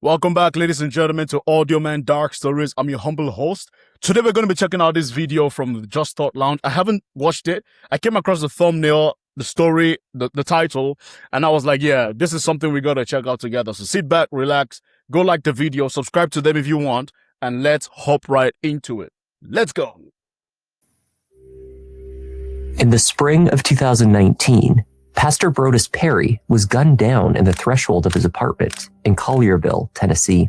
Welcome back, ladies and gentlemen, to Audio Man Dark Stories. I'm your humble host. Today, we're going to be checking out this video from the Just Thought Lounge. I haven't watched it. I came across the thumbnail, the story, the title, and I was like, yeah, this is something we got to check out together. So sit back, relax, go like the video, subscribe to them if you want, and let's hop right into it. Let's go. In the spring of 2019, Pastor Brodus Perry was gunned down in the threshold of his apartment in Collierville, Tennessee.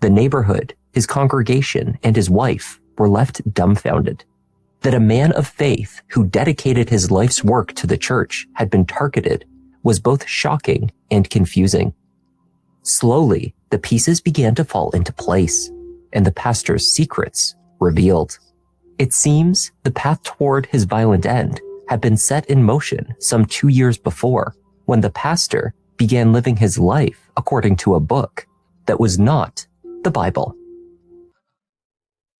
The neighborhood, his congregation, and his wife were left dumbfounded that a man of faith who dedicated his life's work to the church had been targeted was both shocking and confusing. Slowly, the pieces began to fall into place, and the pastor's secrets revealed. It seems the path toward his violent end had been set in motion some 2 years before, when the pastor began living his life according to a book that was not the Bible.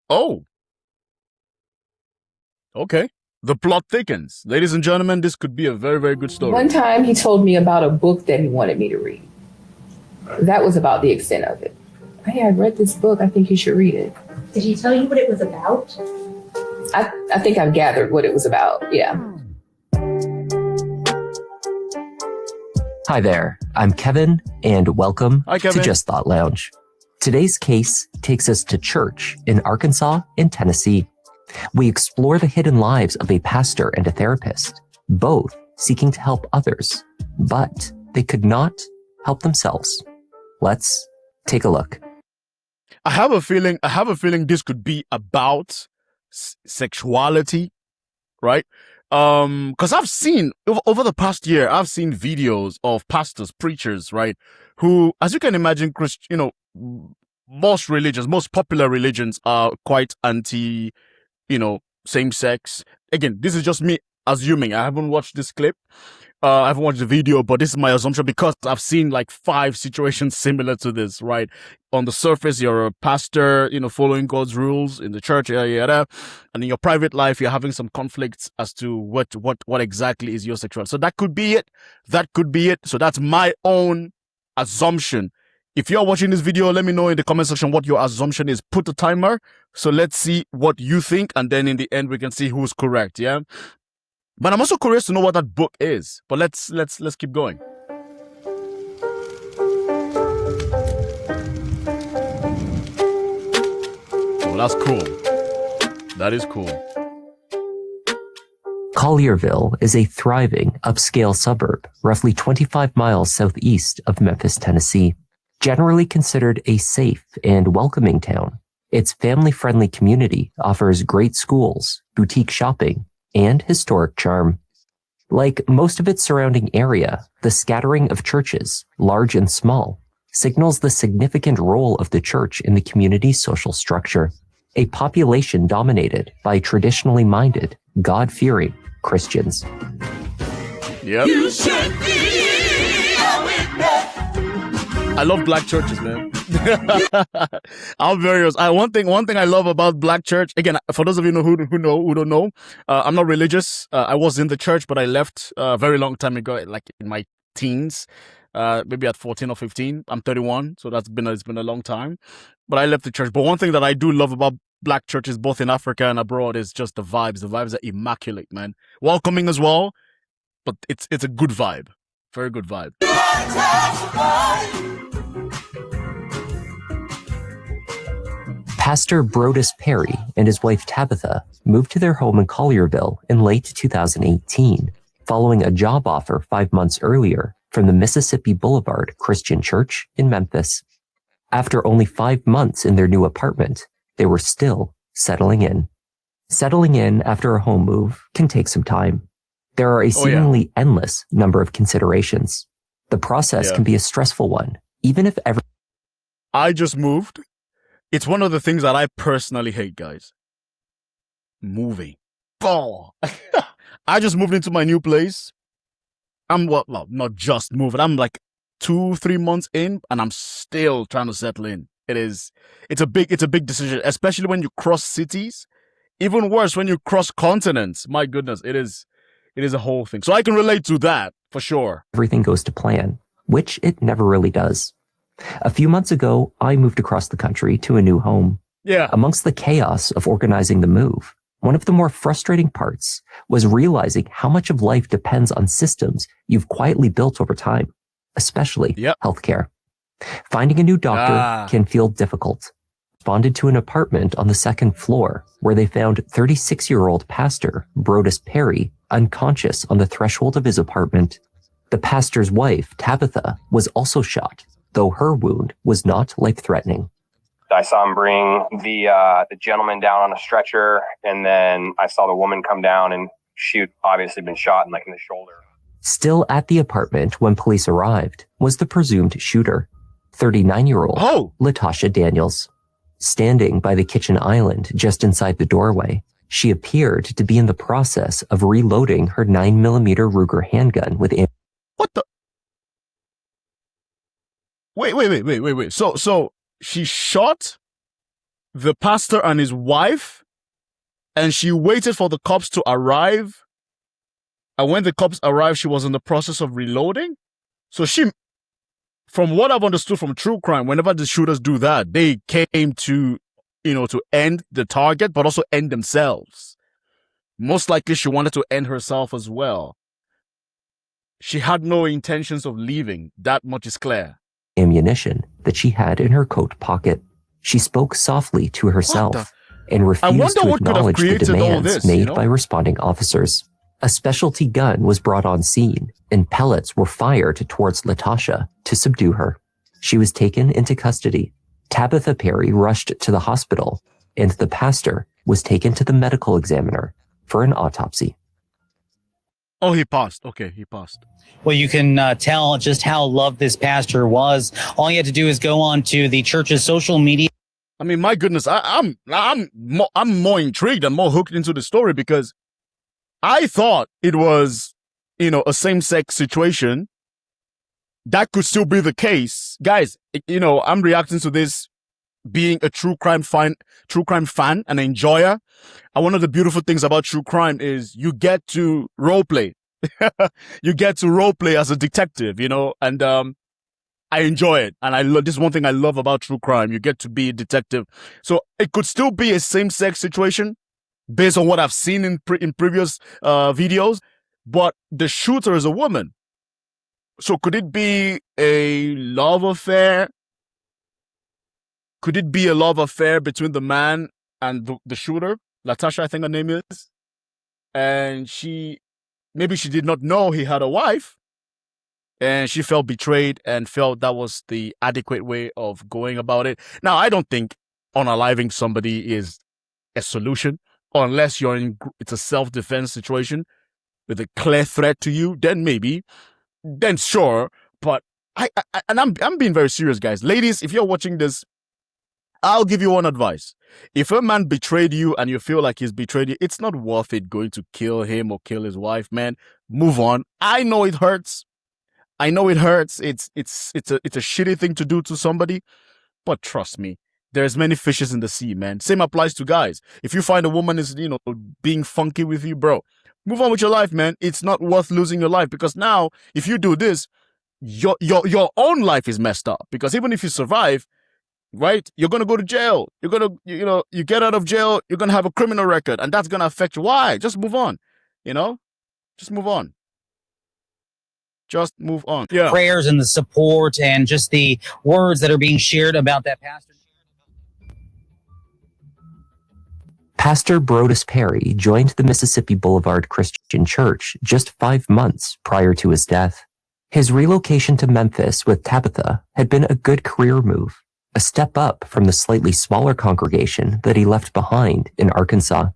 Oh. Okay. The plot thickens. Ladies and gentlemen, this could be a very, very good story. One time he told me about a book that he wanted me to read. That was about the extent of it. Hey, I read this book. I think you should read it. Did he tell you what it was about? I think I've gathered what it was about. Yeah. Hi there, I'm Kevin, and welcome Hi, Kevin. to Just Thought Lounge. Today's case takes us to church in Arkansas and Tennessee. We explore the hidden lives of a pastor and a therapist, both seeking to help others, but they could not help themselves. Let's take a look. I have a feeling this could be about sexuality, right? Because I've seen over the past year, I've seen videos of pastors, preachers, right, who, as you can imagine, most religions, most popular religions are quite anti, same sex. Again, this is just me assuming. I haven't watched this clip. I haven't watched the video, but this is my assumption because I've seen like 5 situations similar to this, right? On the surface, you're a pastor, following God's rules in the church, and in your private life, you're having some conflicts as to what exactly is your sexuality. So that could be it. That could be it. So that's my own assumption. If you're watching this video, let me know in the comment section what your assumption is. Put the timer. So let's see what you think. And then in the end, we can see who's correct. Yeah. But I'm also curious to know what that book is. But let's keep going. Oh, that's cool. That is cool. Collierville is a thriving, upscale suburb, roughly 25 miles southeast of Memphis, Tennessee. Generally considered a safe and welcoming town, its family-friendly community offers great schools, boutique shopping, and historic charm. Like most of its surrounding area, the scattering of churches, large and small, signals the significant role of the church in the community's social structure, a population dominated by traditionally minded, God-fearing Christians. Yep. You should be a witness. I love black churches, man. I'm very honest. One thing I love about black church, again, for those of you who don't know, I'm not religious. I was in the church, but I left a very long time ago, like in my teens, maybe at 14 or 15. I'm 31, so it's been a long time. But I left the church. But one thing that I do love about black churches, both in Africa and abroad, is just the vibes. The vibes are immaculate, man. Welcoming as well, but it's a good vibe. Very good vibe. Pastor Brodus Perry and his wife Tabitha moved to their home in Collierville in late 2018, following a job offer 5 months earlier from the Mississippi Boulevard Christian Church in Memphis. After only 5 months in their new apartment, they were still settling in. Settling in after a home move can take some time. There are a seemingly endless number of considerations. The process can be a stressful one, even if I just moved. It's one of the things that I personally hate, guys. Moving. Oh. I just moved into my new place. I'm not just moving. I'm like 2-3 months in, and I'm still trying to settle in. It's a big decision, especially when you cross cities. Even worse, when you cross continents. My goodness, it is a whole thing. So I can relate to that for sure. Everything goes to plan, which it never really does. A few months ago, I moved across the country to a new home. Yeah. Amongst the chaos of organizing the move, one of the more frustrating parts was realizing how much of life depends on systems you've quietly built over time, especially healthcare. Finding a new doctor can feel difficult. Responded to an apartment on the second floor where they found 36-year-old pastor Brodus Perry unconscious on the threshold of his apartment. The pastor's wife, Tabitha, was also shot, though her wound was not life-threatening. I saw him bring the gentleman down on a stretcher, and then I saw the woman come down, and she'd obviously been shot in the shoulder. Still at the apartment when police arrived was the presumed shooter, 39-year-old Latasha Daniels. Standing by the kitchen island just inside the doorway, she appeared to be in the process of reloading her 9mm Ruger handgun with What the? Wait. So she shot the pastor and his wife, and she waited for the cops to arrive. And when the cops arrived, she was in the process of reloading. So she, from what I've understood from true crime, whenever the shooters do that, they came to, to end the target, but also end themselves. Most likely she wanted to end herself as well. She had no intentions of leaving. That much is clear. Ammunition that she had in her coat pocket. She spoke softly to herself and refused to acknowledge the demands made by responding officers. A specialty gun was brought on scene, and pellets were fired towards Latasha to subdue her. She was taken into custody. Tabitha Perry rushed to the hospital, and the pastor was taken to the medical examiner for an autopsy. Oh, he passed. Okay, he passed. Well, you can tell just how loved this pastor was. All you had to do is go on to the church's social media. I mean, my goodness, I'm more intrigued and more hooked into the story because I thought it was, a same-sex situation. That could still be the case. Guys, I'm reacting to this being a true crime fan and enjoyer. And one of the beautiful things about true crime is you get to role play. You get to role play as a detective, and I enjoy it. And this is one thing I love about true crime. You get to be a detective. So it could still be a same-sex situation based on what I've seen in previous videos, but the shooter is a woman. So could it be a love affair? Could it be a love affair between the man and the shooter? Latasha, I think her name is. And maybe she did not know he had a wife. And she felt betrayed and felt that was the adequate way of going about it. Now, I don't think unaliving somebody is a solution. Unless it's a self-defense situation with a clear threat to you, then maybe, then sure. But I'm being very serious, guys. Ladies, if you're watching this, I'll give you one advice. If a man betrayed you and you feel like he's betrayed you, it's not worth it going to kill him or kill his wife, man. Move on. I know it hurts. It's a shitty thing to do to somebody, but trust me. There's many fishes in the sea, man. Same applies to guys. If you find a woman is, being funky with you, bro, move on with your life, man. It's not worth losing your life because now, if you do this, your own life is messed up. Because even if you survive, right, you're going to go to jail. You're going to, you get out of jail, you're going to have a criminal record, and that's going to affect you. Why? Just move on, Just move on. Just move on. Yeah. Prayers and the support and just the words that are being shared about that pastor. Pastor Brodus Perry joined the Mississippi Boulevard Christian Church just 5 months prior to his death. His relocation to Memphis with Tabitha had been a good career move, a step up from the slightly smaller congregation that he left behind in Arkansas.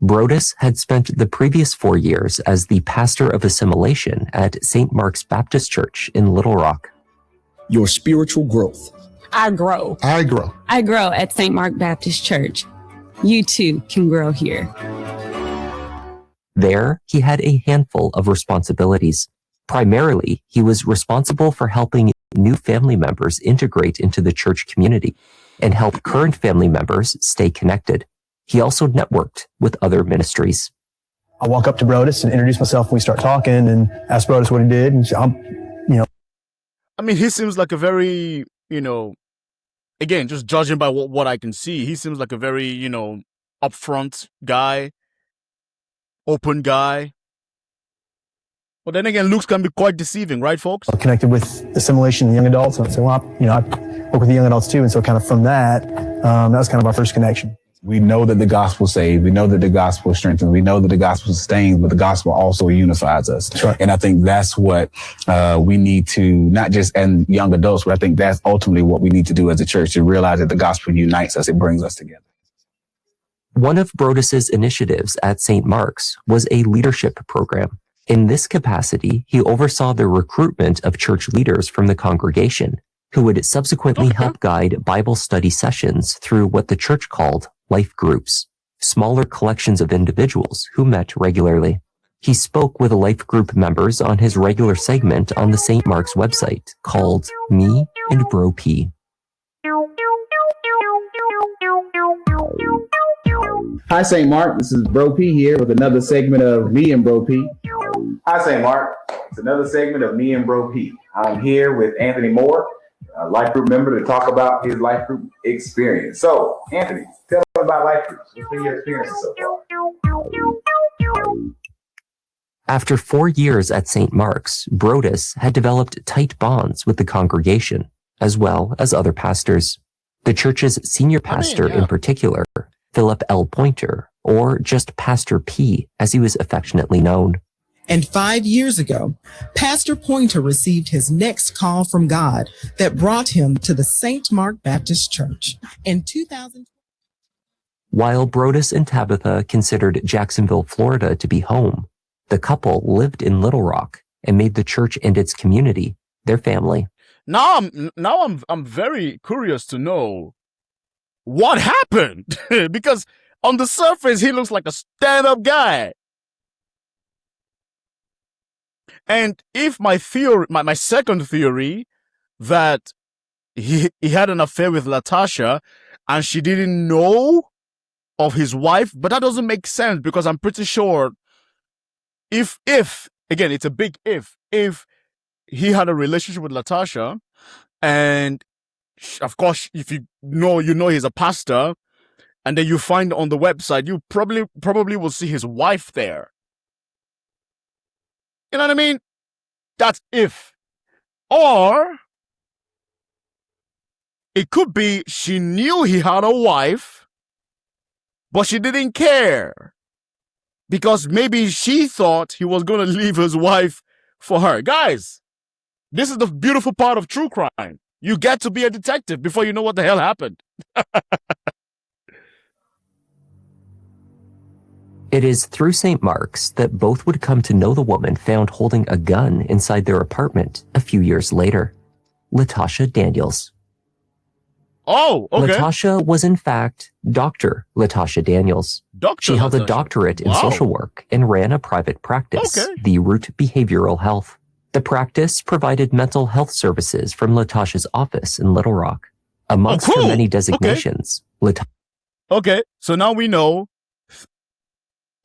Brodus had spent the previous 4 years as the pastor of assimilation at St. Mark's Baptist Church in Little Rock. Your spiritual growth. I grow at St. Mark Baptist Church. You too can grow here. There, he had a handful of responsibilities. Primarily, he was responsible for helping new family members integrate into the church community and help current family members stay connected. He also networked with other ministries. I walk up to Brodus and introduce myself when we start talking and ask Brodus what he did. And I mean, he seems like a very, again, just judging by what I can see, he seems like a very, upfront guy, open guy. But then again, looks can be quite deceiving, right, folks? Connected with assimilation in young adults. And so, I work with the young adults too. And so kind of from that, that was kind of our first connection. We know that the gospel saves. We know that the gospel strengthens. We know that the gospel sustains, but the gospel also unifies us. That's right. And I think that's what we need to, not just as young adults, but I think that's ultimately what we need to do as a church, to realize that the gospel unites us. It brings us together. One of Brodus's initiatives at St. Mark's was a leadership program. In this capacity, he oversaw the recruitment of church leaders from the congregation, who would subsequently help guide Bible study sessions through what the church called life groups, smaller collections of individuals who met regularly. He spoke with life group members on his regular segment on the St. Mark's website called Me and Bro P. Hi, St. Mark. This is Bro P here with another segment of Me and Bro P. Hi, St. Mark. It's another segment of Me and Bro P. I'm here with Anthony Moore, a life group member, to talk about his life group experience. So, Anthony, tell us about life groups. What's been your experience so far? After 4 years at St. Mark's, Brodus had developed tight bonds with the congregation, as well as other pastors. The church's senior pastor in particular, Philip L. Pointer, or just Pastor P, as he was affectionately known. And 5 years ago, Pastor Pointer received his next call from God that brought him to the St. Mark Baptist Church. In 2000. While Brodus and Tabitha considered Jacksonville, Florida to be home, the couple lived in Little Rock and made the church and its community their family. Now I'm very curious to know what happened. Because on the surface, he looks like a stand-up guy. And if my theory, my second theory, that he had an affair with Latasha and she didn't know of his wife, but that doesn't make sense, because I'm pretty sure if again, it's a big if he had a relationship with Latasha, and of course, if you know he's a pastor, and then you find on the website, you probably will see his wife there. You know what I mean? That's if. Or it could be she knew he had a wife, but she didn't care, because maybe she thought he was going to leave his wife for her. Guys, this is the beautiful part of true crime. You get to be a detective before you know what the hell happened. It is through St. Mark's that both would come to know the woman found holding a gun inside their apartment a few years later, Latasha Daniels. Oh, okay. Latasha was in fact Dr. Latasha Daniels. She held a doctorate in social work and ran a private practice, the Root Behavioral Health. The practice provided mental health services from Latasha's office in Little Rock. Amongst her many designations, Okay, so now we know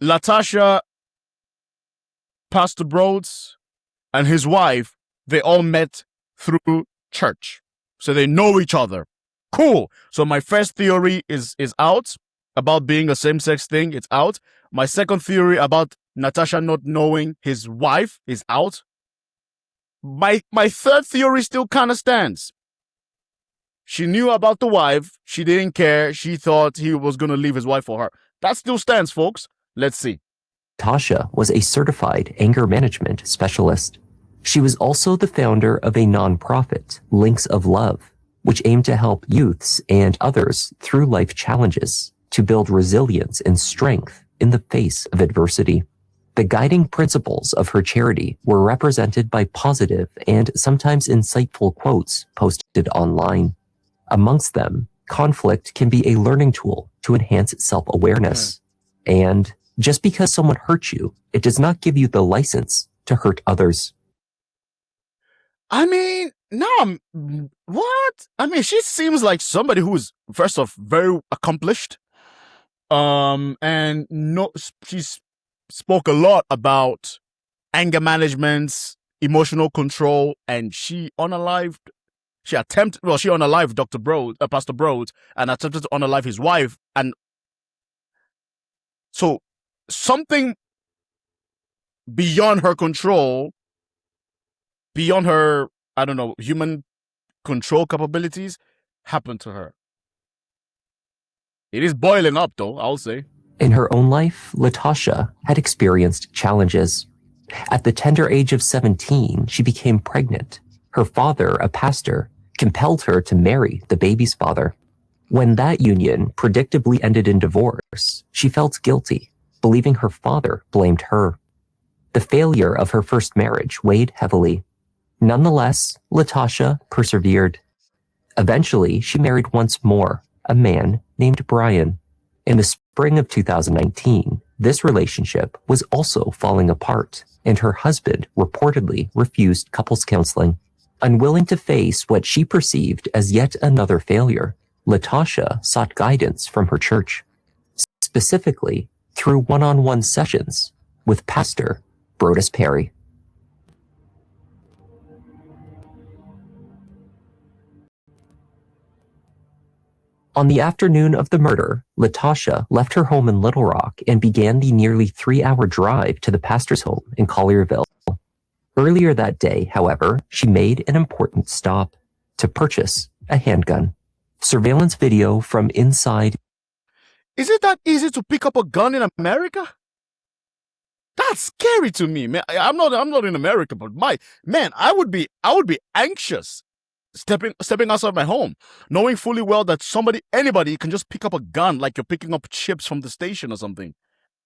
Latasha, Pastor Broads, and his wife, they all met through church. So they know each other. Cool. So my first theory is out about being a same-sex thing. It's out. My second theory about Natasha not knowing his wife is out. My third theory still kind of stands. She knew about the wife. She didn't care. She thought he was going to leave his wife for her. That still stands, folks. Let's see. Latasha was a certified anger management specialist. She was also the founder of a nonprofit, Links of Love, which aimed to help youths and others through life challenges to build resilience and strength in the face of adversity. The guiding principles of her charity were represented by positive and sometimes insightful quotes posted online. Amongst them, conflict can be a learning tool to enhance self-awareness. And just because someone hurt you, it does not give you the license to hurt others. I mean, no, what? I mean, she seems like somebody who is, first off, very accomplished. And no, she spoke a lot about anger management, emotional control, and she unalived She unalived Pastor Broad, and attempted to unalive his wife. And so something beyond her control, beyond her, I don't know, human control capabilities happened to her. It is boiling up, though, I'll say. In her own life, Latasha had experienced challenges. At the tender age of 17, she became pregnant. Her father, a pastor, compelled her to marry the baby's father. When that union predictably ended in divorce, she felt guilty, believing her father blamed her. The failure of her first marriage weighed heavily. Nonetheless, Latasha persevered. Eventually, she married once more, a man named Brian. In the spring of 2019, this relationship was also falling apart, and her husband reportedly refused couples counseling. Unwilling to face what she perceived as yet another failure, Latasha sought guidance from her church, specifically through one-on-one sessions with Pastor Brodus Perry. On the afternoon of the murder, Latasha left her home in Little Rock and began the nearly 3-hour drive to the pastor's home in Collierville. Earlier that day, however, she made an important stop to purchase a handgun. Surveillance video from inside. Is it that easy to pick up a gun in America? That's scary to me, man. I'm not in America, but I would be anxious stepping outside my home, knowing fully well that anybody can just pick up a gun like you're picking up chips from the station or something.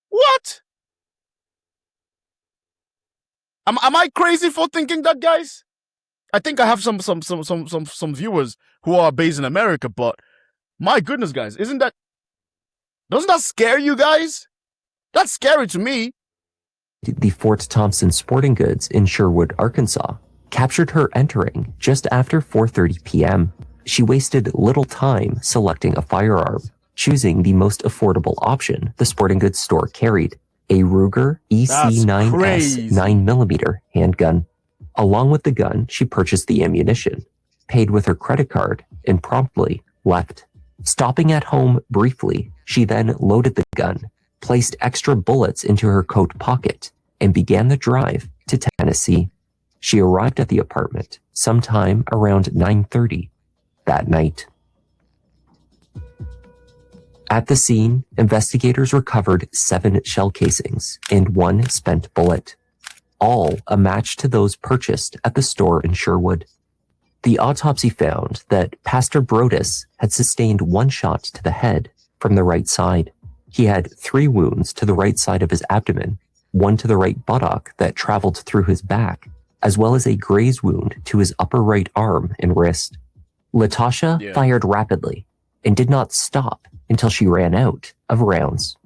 What? Am I crazy for thinking that, guys? I think I have some viewers who are based in America, but my goodness, guys, doesn't that scare you guys? That's scary to me. The Fort Thompson Sporting Goods in Sherwood, Arkansas, captured her entering just after 4:30 p.m. She wasted little time selecting a firearm, choosing the most affordable option the sporting goods store carried, a Ruger EC9S 9mm handgun. Along with the gun, she purchased the ammunition, paid with her credit card, and promptly left. Stopping at home briefly, she then loaded the gun, placed extra bullets into her coat pocket, and began the drive to Tennessee. She arrived at the apartment sometime around 9:30 that night. At the scene, investigators recovered 7 shell casings and 1 spent bullet, all a match to those purchased at the store in Sherwood. The autopsy found that Pastor Brodus had sustained 1 shot to the head from the right side. He had 3 wounds to the right side of his abdomen, 1 to the right buttock that traveled through his back, as well as a graze wound to his upper right arm and wrist. Latasha fired rapidly and did not stop until she ran out of rounds.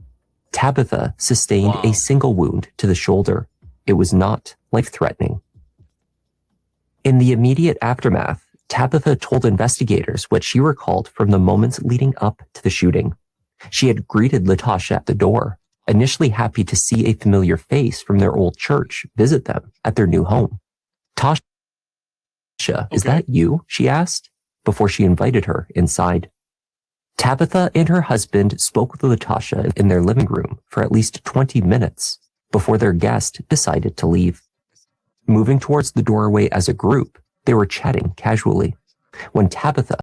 Tabitha sustained a single wound to the shoulder. It was not life-threatening. In the immediate aftermath, Tabitha told investigators what she recalled from the moments leading up to the shooting. She had greeted Latasha at the door, initially happy to see a familiar face from their old church visit them at their new home. Tasha, is that you? She asked, before she invited her inside. Tabitha and her husband spoke with Latasha in their living room for at least 20 minutes before their guest decided to leave. Moving towards the doorway as a group, they were chatting casually when Tabitha,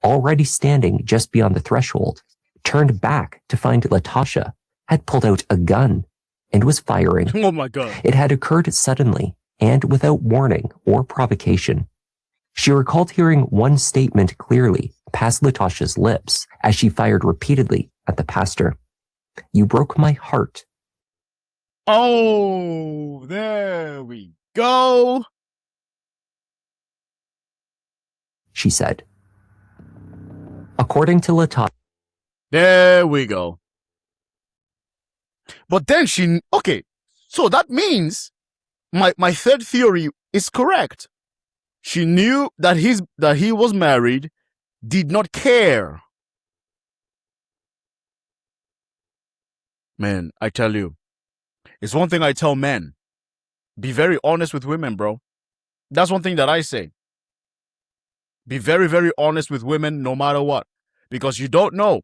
already standing just beyond the threshold, turned back to find Latasha had pulled out a gun and was firing. Oh my God. It had occurred suddenly and without warning or provocation. She recalled hearing one statement clearly past Latasha's lips as she fired repeatedly at the pastor. "You broke my heart." Oh, there we go, she said. According to Latasha. There we go. But then so that means my third theory is correct. She knew that he was married, did not care. Man, I tell you, it's one thing I tell men. Be very honest with women, bro. That's one thing that I say. Be very, very honest with women no matter what, because you don't know.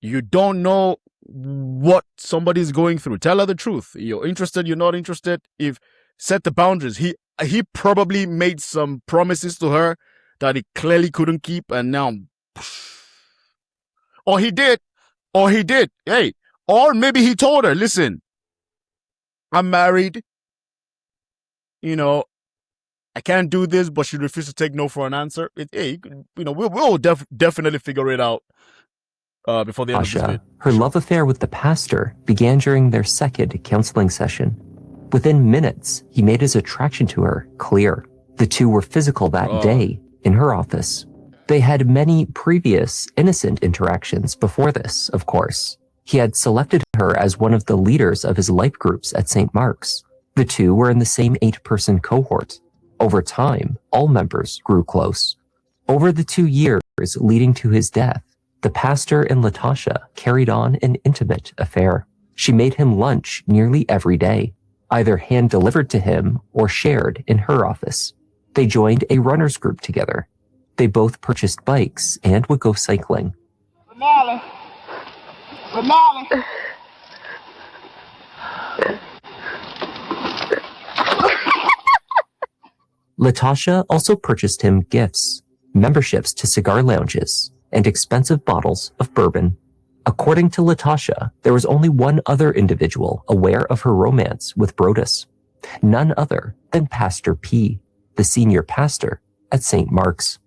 You don't know what somebody's going through. Tell her the truth. You're interested, you're not interested. If set the boundaries. He probably made some promises to her that he clearly couldn't keep, and now, or he did. Hey, or maybe he told her, listen, I'm married. You know, I can't do this, but she refused to take no for an answer. We'll definitely figure it out before the end of this video. Her love affair with the pastor began during their second counseling session. Within minutes, he made his attraction to her clear. The two were physical that day in her office. They had many previous innocent interactions before this, of course. He had selected her as one of the leaders of his life groups at St. Mark's. The two were in the same 8-person cohort. Over time, all members grew close. Over the 2 years leading to his death, the pastor and Latasha carried on an intimate affair. She made him lunch nearly every day, either hand-delivered to him or shared in her office. They joined a runners group together. They both purchased bikes and would go cycling. Renali. Latasha also purchased him gifts, memberships to cigar lounges, and expensive bottles of bourbon. According to Latasha, there was only one other individual aware of her romance with Brodus, none other than Pastor P, the senior pastor at St. Mark's.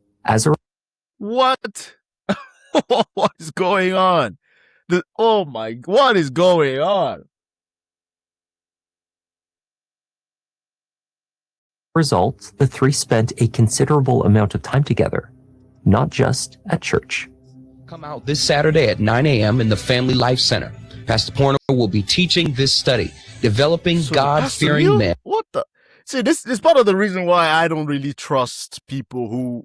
What? What is going on? What is going on? Result, the three spent a considerable amount of time together, not just at church. Come out this Saturday at 9 a.m. in the Family Life Center. Pastor Pointer will be teaching this study, Developing God-Fearing Men. What the? See, this is part of the reason why I don't really trust people who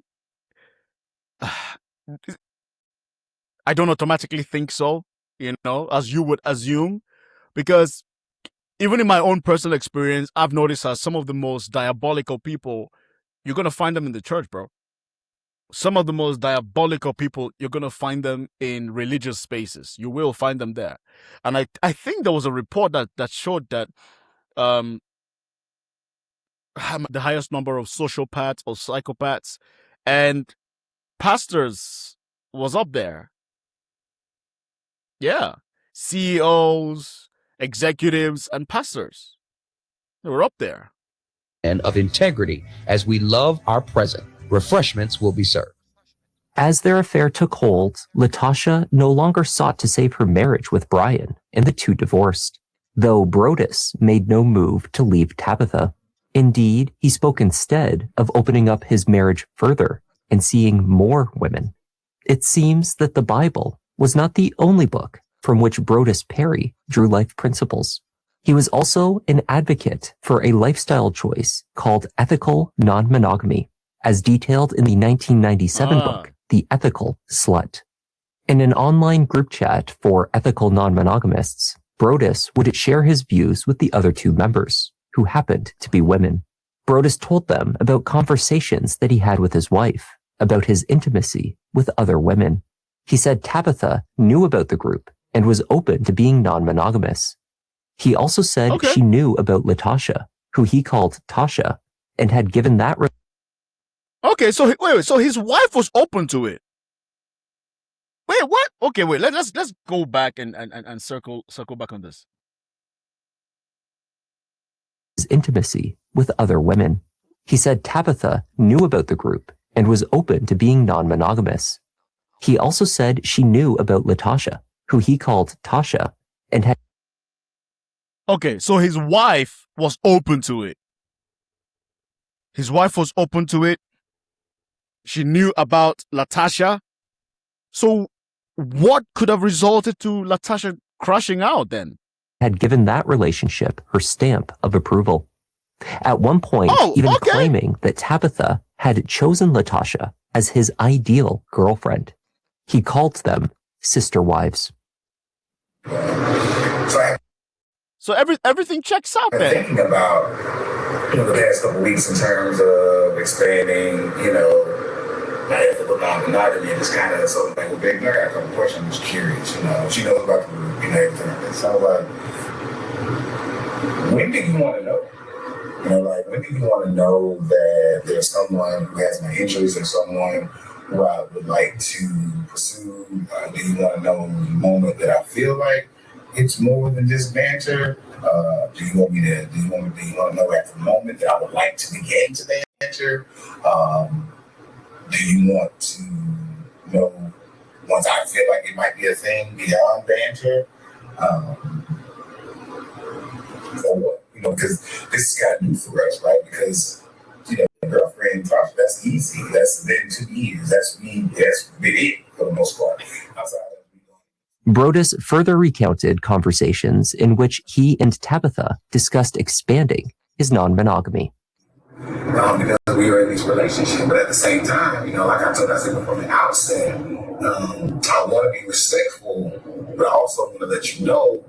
I don't automatically think so, as you would assume, because even in my own personal experience, I've noticed that some of the most diabolical people, you're going to find them in the church, bro. Some of the most diabolical people, you're going to find them in religious spaces. You will find them there. And I think there was a report that showed that the highest number of sociopaths or psychopaths and pastors was up there. Yeah. CEOs, executives, and pastors. They were up there. And of integrity, as we love our present. Refreshments will be served. As their affair took hold, Latasha no longer sought to save her marriage with Brian, and the two divorced, though Brodus made no move to leave Tabitha. Indeed, he spoke instead of opening up his marriage further and seeing more women. It seems that the Bible was not the only book from which Brodus Perry drew life principles. He was also an advocate for a lifestyle choice called ethical non-monogamy, as detailed in the 1997 book, The Ethical Slut. In an online group chat for ethical non-monogamists, Brodus would share his views with the other two members, who happened to be women. Brodus told them about conversations that he had with his wife, about his intimacy with other women. He said Tabitha knew about the group and was open to being non-monogamous. He also said she knew about Latasha, who he called Tasha, and had given that Okay, so wait, so his wife was open to it. Wait, what? Okay, wait, let's go back and circle back on this. His intimacy with other women. He said Tabitha knew about the group and was open to being non-monogamous. He also said she knew about Latasha, who he called Tasha, and had... Okay, so his wife was open to it. His wife was open to it. She knew about Latasha. So what could have resulted to Latasha crashing out then? Had given that relationship her stamp of approval. At one point, claiming that Tabitha had chosen Latasha as his ideal girlfriend. He called them sister wives. So everything checks out there. Thinking about the past couple weeks in terms of expanding, if it was non-monogamy, and it's kind of so like, well, baby, I got a couple questions. I'm just curious, you know. She knows about the root, you know, everything like that. So like, when do you want to know? You know, like, when do you want to know that there's someone who has my interests or someone who I would like to pursue? Do you want to know the moment that I feel like it's more than just banter? Do you want to know at the moment that I would like to begin to banter? Do you want to know once I feel like it might be a thing beyond banter? Or what? You know, because this is kind of new for us, right? Because, you know, girlfriend, that's easy. That's been 2 years. That's been it for the most part. Outside of Brodus further recounted conversations in which he and Tabitha discussed expanding his non-monogamy. Because we were in this relationship, but at the same time, you know, like I said from the outset, I want to be respectful, but I also want to let you know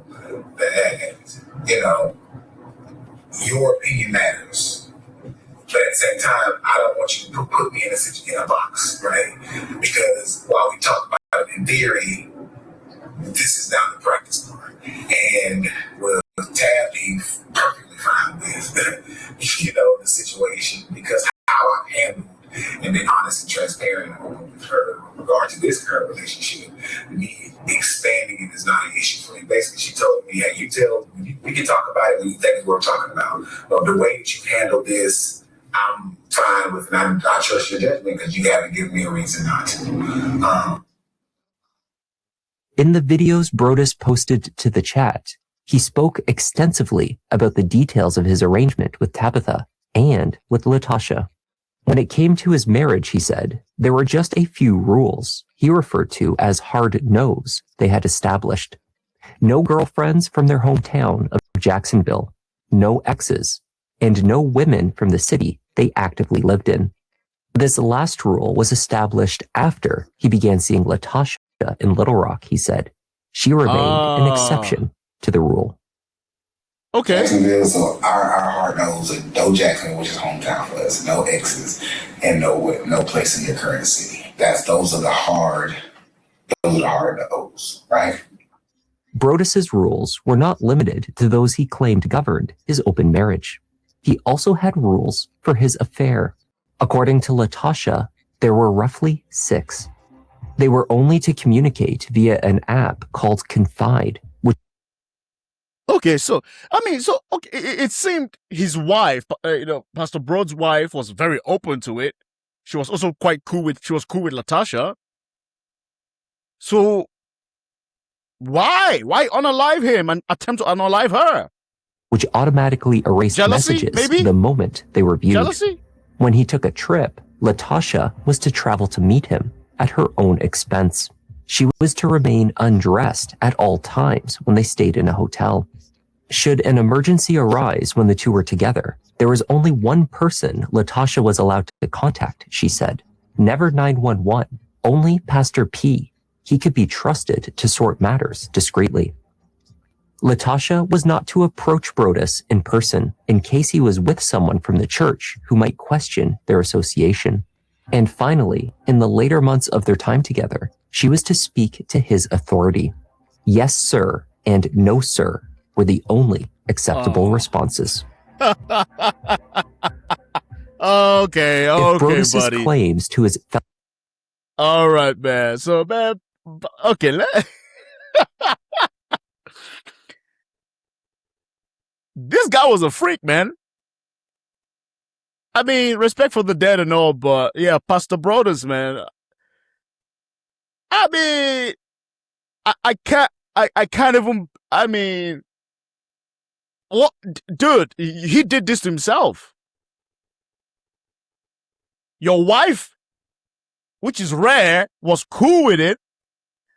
that, you know, your opinion matters. But at the same time, I don't want you to put me in a box, right? Because while we talk about it in theory, this is now the practice part. And with Tab being perfectly fine with, you know, the situation, because how I handled and been honest and transparent with her in regard to this current relationship, me expanding it is not an issue for me. Basically, she told me, hey, we can talk about it when you think it's worth talking about. But the way that you handle this, I'm fine with, and I trust your judgment because you haven't given me a reason not to. In the videos Brodus posted to the chat, he spoke extensively about the details of his arrangement with Tabitha and with Latasha. When it came to his marriage, he said, there were just a few rules he referred to as hard no's they had established. No girlfriends from their hometown of Jacksonville, no exes, and no women from the city they actively lived in. This last rule was established after he began seeing Latasha in Little Rock, he said. She remained an exception to the rule. Okay. Jacksonville, so our hard knows that no Jacksonville, which is hometown for us, no exes, and no place in your current city. Those are the hard no's, right? Brodus's rules were not limited to those he claimed governed his open marriage. He also had rules for his affair. According to Latasha, there were roughly 6. They were only to communicate via an app called Confide, which... Okay, so, it seemed his wife, Pastor Broad's wife was very open to it. She was also cool with Latasha. So, why unalive him and attempt to unalive her? Which automatically erased messages maybe? the moment they were viewed. Jealousy? When he took a trip, Latasha was to travel to meet him at her own expense. She was to remain undressed at all times when they stayed in a hotel. Should an emergency arise when the two were together, there was only one person Latasha was allowed to contact, she said. Never 911, only Pastor P. He could be trusted to sort matters discreetly. Latasha was not to approach Brodus in person in case he was with someone from the church who might question their association. And finally, in the later months of their time together, she was to speak to his authority. Yes, sir, and no, sir were the only acceptable responses. Okay, if Brodus's buddy. claims to his... All right, man. So, man, okay, this guy was a freak, man. I mean, respect for the dead and all, but yeah, Pastor Brodus, man. I mean, I can't even, I mean, what, dude, he did this to himself. Your wife, which is rare, was cool with it.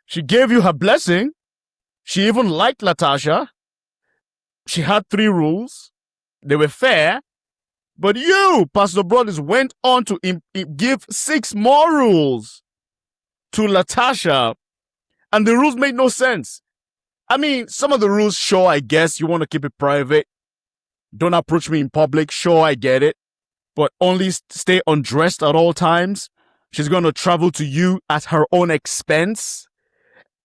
She gave you her blessing. She even liked Latasha. She had 3 rules. They were fair. But you, Pastor Brodus, went on to give 6 more rules to Latasha. And the rules made no sense. I mean, some of the rules, sure, I guess you want to keep it private. Don't approach me in public. Sure, I get it. But only stay undressed at all times. She's going to travel to you at her own expense.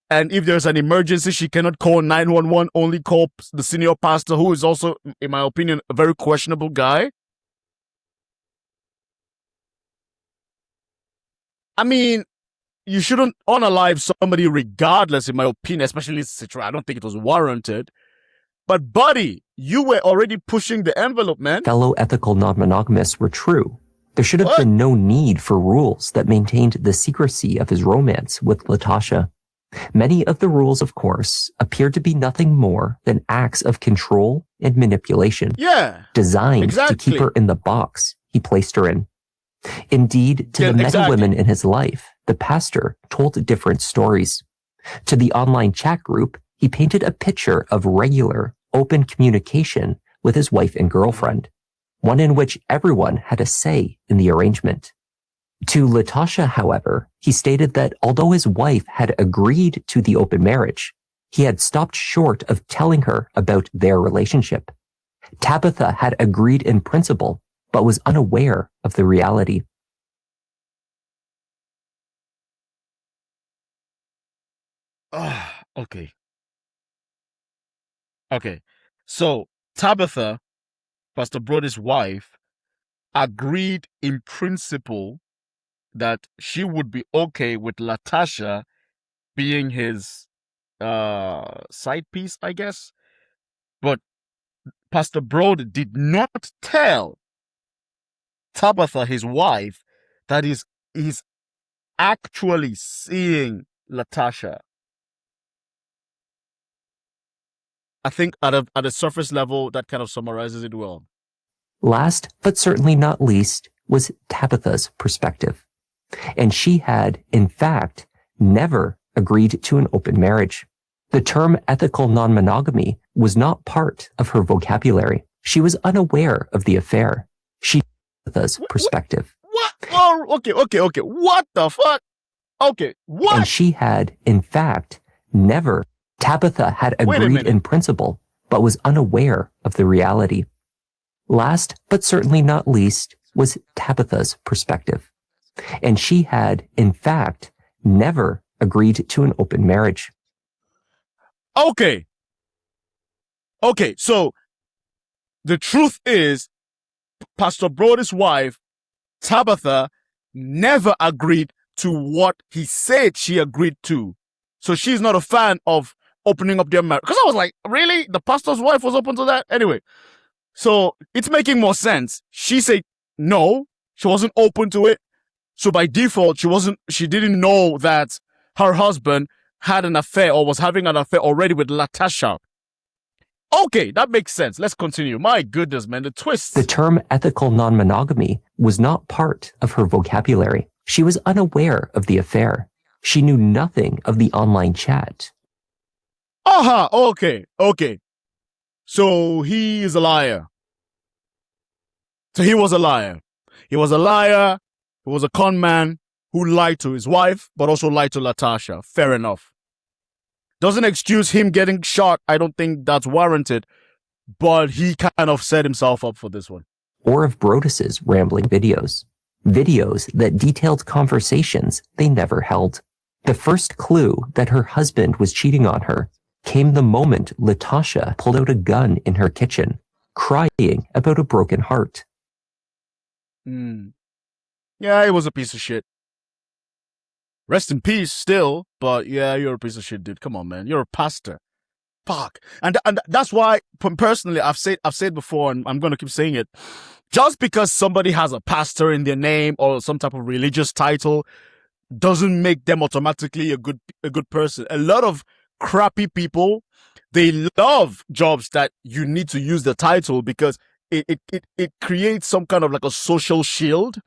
And if there's an emergency, she cannot call 911, only call the senior pastor, who is also, in my opinion, a very questionable guy. I mean, you shouldn't unalive somebody regardless, in my opinion, especially in this situation. I don't think it was warranted. But buddy, you were already pushing the envelope, man. Fellow ethical non-monogamists were true. There should have been no need for rules that maintained the secrecy of his romance with Latasha. Many of the rules, of course, appeared to be nothing more than acts of control and manipulation. Yeah. Designed to keep her in the box he placed her in. Indeed, to the many women in his life, the pastor told different stories. To the online chat group, he painted a picture of regular, open communication with his wife and girlfriend, one in which everyone had a say in the arrangement. To Latasha, however, he stated that although his wife had agreed to the open marriage, he had stopped short of telling her about their relationship. Tabitha had agreed in principle, but was unaware of the reality. Okay. Okay. So Tabitha, Pastor Brody's wife, agreed in principle that she would be okay with Latasha being his side piece, I guess. But Pastor Brody did not tell Tabitha, his wife, that he's actually seeing Latasha. I think at a surface level, that kind of summarizes it well. Last, but certainly not least, was Tabitha's perspective. And she had, in fact, never agreed to an open marriage. The term ethical non-monogamy was not part of her vocabulary. She was unaware of the affair. She had Tabitha's perspective. What? Oh, okay. What the fuck? Okay, what? And she had, in fact, never. Tabitha had agreed in principle, but was unaware of the reality. Last, but certainly not least, was Tabitha's perspective. And she had, in fact, never agreed to an open marriage. Okay, so the truth is, Pastor Brody's wife, Tabitha, never agreed to what he said she agreed to. So she's not a fan of opening up their marriage. Because I was like, really? The pastor's wife was open to that? Anyway, so it's making more sense. She said no, she wasn't open to it. So by default, she didn't know that her husband had an affair or was having an affair already with Latasha. Okay, that makes sense. Let's continue. My goodness, man, the twist. The term ethical non-monogamy was not part of her vocabulary. She was unaware of the affair. She knew nothing of the online chat. Okay. So he is a liar. So he was a liar. He was a liar. He was a con man who lied to his wife, but also lied to Latasha. Fair enough. Doesn't excuse him getting shot. I don't think that's warranted. But he kind of set himself up for this one. Or of Brodus's rambling videos. Videos that detailed conversations they never held. The first clue that her husband was cheating on her came the moment Latasha pulled out a gun in her kitchen, crying about a broken heart. Yeah, he was a piece of shit. Rest in peace still, but yeah, you're a piece of shit, dude. Come on, man. You're a pastor. Fuck. And that's why, personally, I've said before, and I'm going to keep saying it. Just because somebody has a pastor in their name or some type of religious title doesn't make them automatically a good person. A lot of crappy people, they love jobs that you need to use the title because it creates some kind of like a social shield,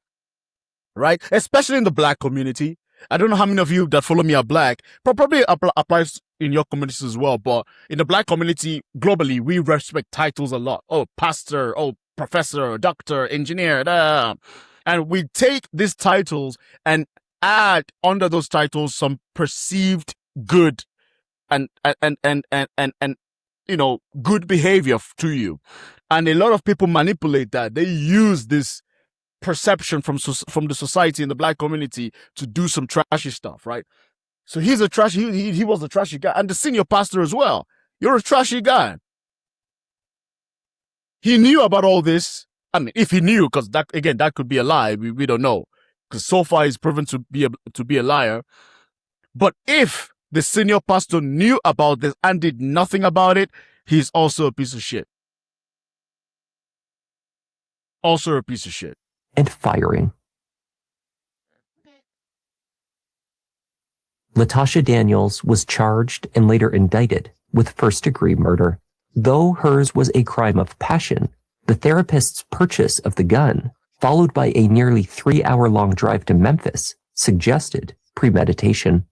right? Especially in the black community. I don't know how many of you that follow me are black, probably applies in your communities as well. But in the black community, globally, we respect titles a lot. Oh, pastor, oh, professor, doctor, engineer, and we take these titles and add under those titles some perceived good and good behavior to you. And a lot of people manipulate that. They use this perception from the society and the black community to do some trashy stuff, right? So he's a trashy. He was a trashy guy, and the senior pastor as well. You're a trashy guy. He knew about all this. I mean, if he knew, because that could be a lie. We don't know, because so far he's proven to be a liar. But if the senior pastor knew about this and did nothing about it, he's also a piece of shit. Also a piece of shit. And firing. Latasha Daniels was charged and later indicted with first-degree murder. Though hers was a crime of passion, the therapist's purchase of the gun, followed by a nearly 3-hour-long drive to Memphis, suggested premeditation.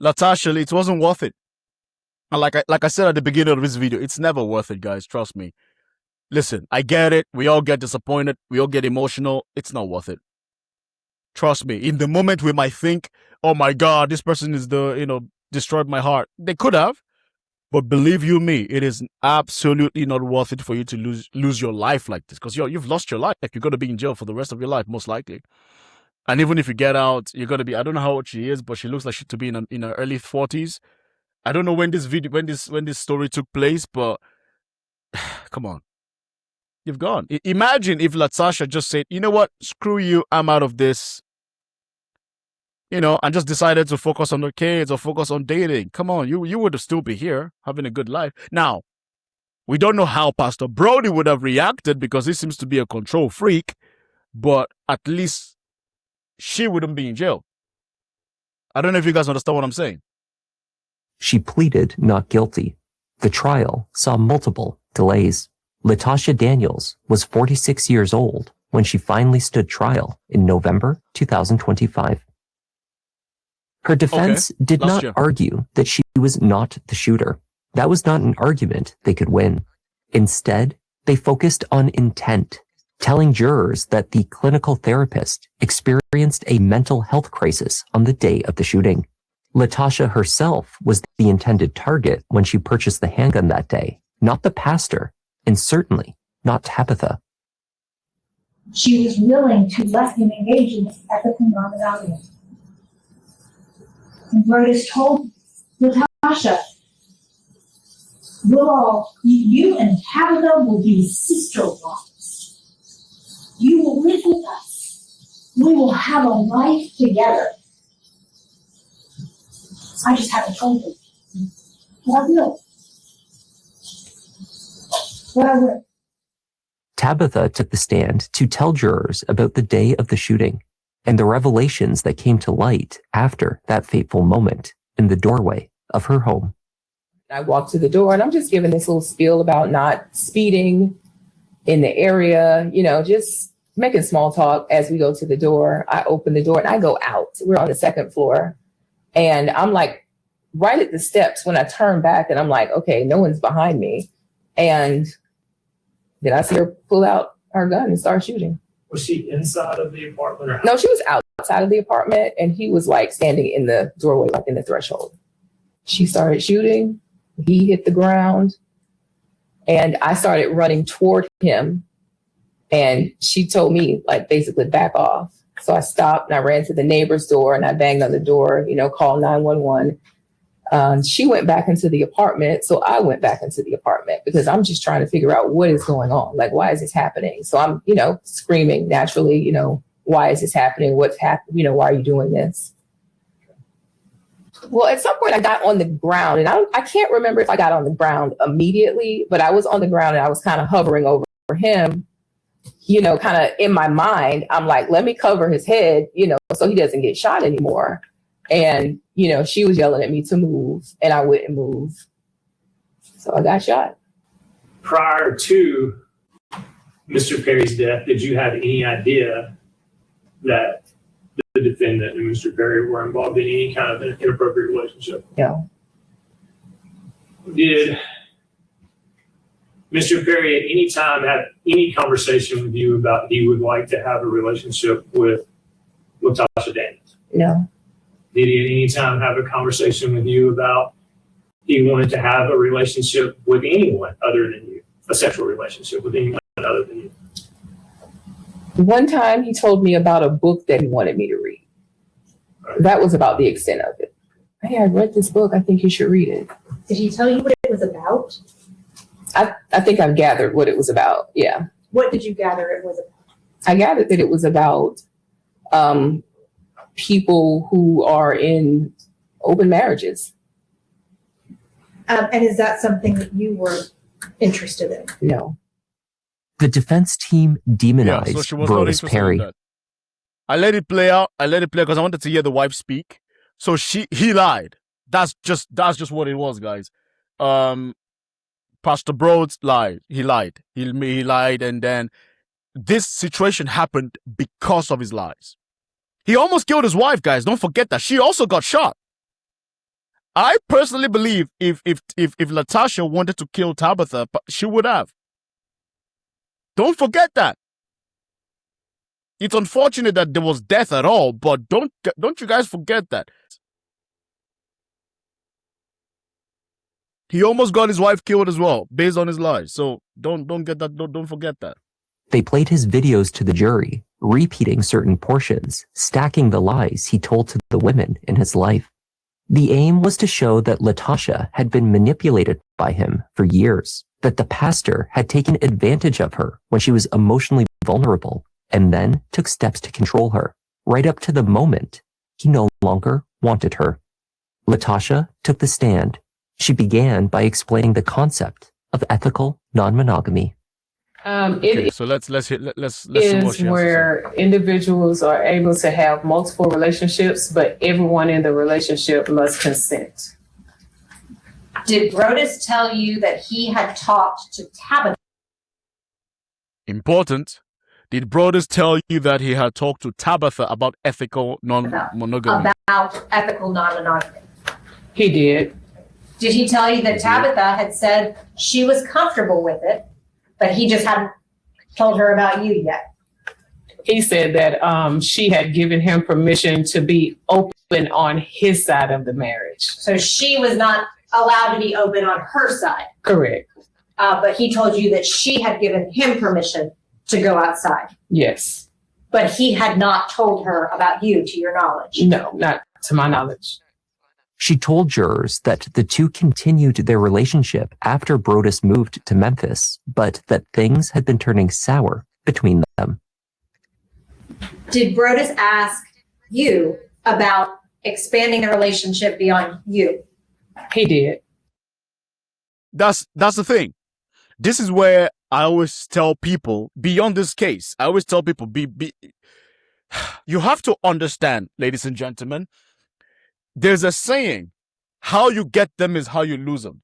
Latasha, it wasn't worth it. And like I said at the beginning of this video, it's never worth it, guys. Trust me. Listen, I get it. We all get disappointed. We all get emotional. It's not worth it. Trust me. In the moment, we might think, oh my God, this person is destroyed my heart. They could have. But believe you me, it is absolutely not worth it for you to lose your life like this. Because you've lost your life. You're going to be in jail for the rest of your life, most likely. And even if you get out, you're going to be, I don't know how old she is, but she looks like she to be in her early 40s. I don't know when this story took place, but come on. You've gone. Imagine if Latasha just said, you know what, screw you, I'm out of this. And just decided to focus on her kids or focus on dating. Come on, you would have still be here, having a good life. Now, we don't know how Pastor Brody would have reacted because he seems to be a control freak, but at least she wouldn't be in jail. I don't know if you guys understand what I'm saying. She pleaded not guilty. The trial saw multiple delays. Latasha Daniels was 46 years old when she finally stood trial in November 2025. Her defense did not argue that she was not the shooter. That was not an argument they could win. Instead, they focused on intent, telling jurors that the clinical therapist experienced a mental health crisis on the day of the shooting. Latasha herself was the intended target when she purchased the handgun that day, not the pastor, and certainly not Tabitha. She was willing to let him engage in this ethically non-monogamy. And Broadus told Latasha, you and Tabitha will be sister-wives. You will live with us. We will have a life together. I just haven't told him. But I will. Tabitha took the stand to tell jurors about the day of the shooting and the revelations that came to light after that fateful moment in the doorway of her home. I walked to the door and I'm just giving this little spiel about not speeding in the area, just making small talk as we go to the door. I open the door and I go out. We're on the second floor and I'm like right at the steps when I turn back and I'm like, okay, no one's behind me. And then I see her pull out her gun and start shooting. Was she inside of the apartment? Or No, she was outside of the apartment and he was like standing in the doorway, like in the threshold. She started shooting. He hit the ground and I started running toward him and she told me like basically back off. So I stopped and I ran to the neighbor's door and I banged on the door, called 911. She went back into the apartment. So I went back into the apartment because I'm just trying to figure out what is going on. Like, why is this happening? So I'm, screaming naturally, why is this happening? What's happening? Why are you doing this? Well, at some point I got on the ground and I can't remember if I got on the ground immediately, but I was on the ground and I was kind of hovering over him, kind of in my mind. I'm like, let me cover his head, so he doesn't get shot anymore. And, she was yelling at me to move and I wouldn't move. So I got shot. Prior to Mr. Perry's death, did you have any idea that the defendant and Mr. Perry were involved in any kind of an inappropriate relationship? No. Did Mr. Perry at any time have any conversation with you about he would like to have a relationship with Latasha Daniels? No. Did he at any time have a conversation with you about he wanted to have a relationship with anyone other than you, a sexual relationship with anyone other than you? One time he told me about a book that he wanted me to read. That was about the extent of it. Hey, I read this book. I think you should read it. Did he tell you what it was about? I think I've gathered what it was about. Yeah. What did you gather it was about? I gathered that it was about people who are in open marriages. And is that something that you were interested in? No. The defense team demonized so she was not Brodus interested in Perry. that. I let it play out. I let it play because I wanted to hear the wife speak. So he lied. That's just what it was, guys. Pastor Broads lied. He lied. He lied, and then this situation happened because of his lies. He almost killed his wife, guys. Don't forget that. She also got shot. I personally believe if Latasha wanted to kill Tabitha, she would have. Don't forget that. It's unfortunate that there was death at all, but don't you guys forget that. He almost got his wife killed as well, based on his lies. So don't forget that. They played his videos to the jury, repeating certain portions, stacking the lies he told to the women in his life. The aim was to show that Latasha had been manipulated by him for years, that the pastor had taken advantage of her when she was emotionally vulnerable, and then took steps to control her, right up to the moment he no longer wanted her. Latasha took the stand. She began by explaining the concept of ethical non-monogamy. So let's see what she has to Is say. where individuals are able to have multiple relationships, but everyone in the relationship must consent. Did Brodus tell you that he had talked to Tabitha? Important. Did Brodus tell you that he had talked to Tabitha about ethical non-monogamy? About ethical non-monogamy. He did. Did he tell you that Tabitha had said she was comfortable with it, but he just hadn't told her about you yet? He said that she had given him permission to be open on his side of the marriage. So she was not allowed to be open on her side. Correct. But he told you that she had given him permission to go outside. Yes. But he had not told her about you, to your knowledge. No, not to my knowledge. She told jurors that the two continued their relationship after Brodus moved to Memphis, but that things had been turning sour between them. Did Brodus ask you about expanding the relationship beyond you? He did. That's the thing. This is where I always tell people, beyond this case, I always tell people, you have to understand, ladies and gentlemen, there's a saying, how you get them is how you lose them.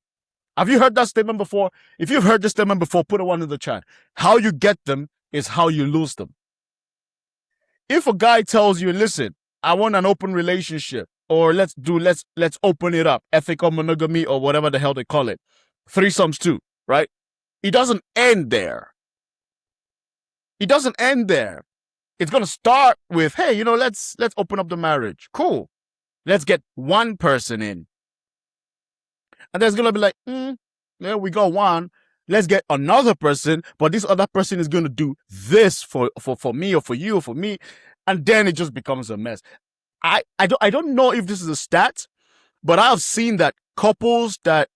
Have you heard that statement before? If you've heard this statement before, put a one in the chat. How you get them is how you lose them. If a guy tells you, listen, I want an open relationship, or let's open it up, ethical monogamy or whatever the hell they call it, threesomes too, right? It doesn't end there. It doesn't end there. It's gonna start with, hey, let's open up the marriage. Cool. Let's get one person in. And there's going to be like, yeah, we got one. Let's get another person, but this other person is going to do this for me or for you or for me. And then it just becomes a mess. I don't know if this is a stat, but I've seen that couples that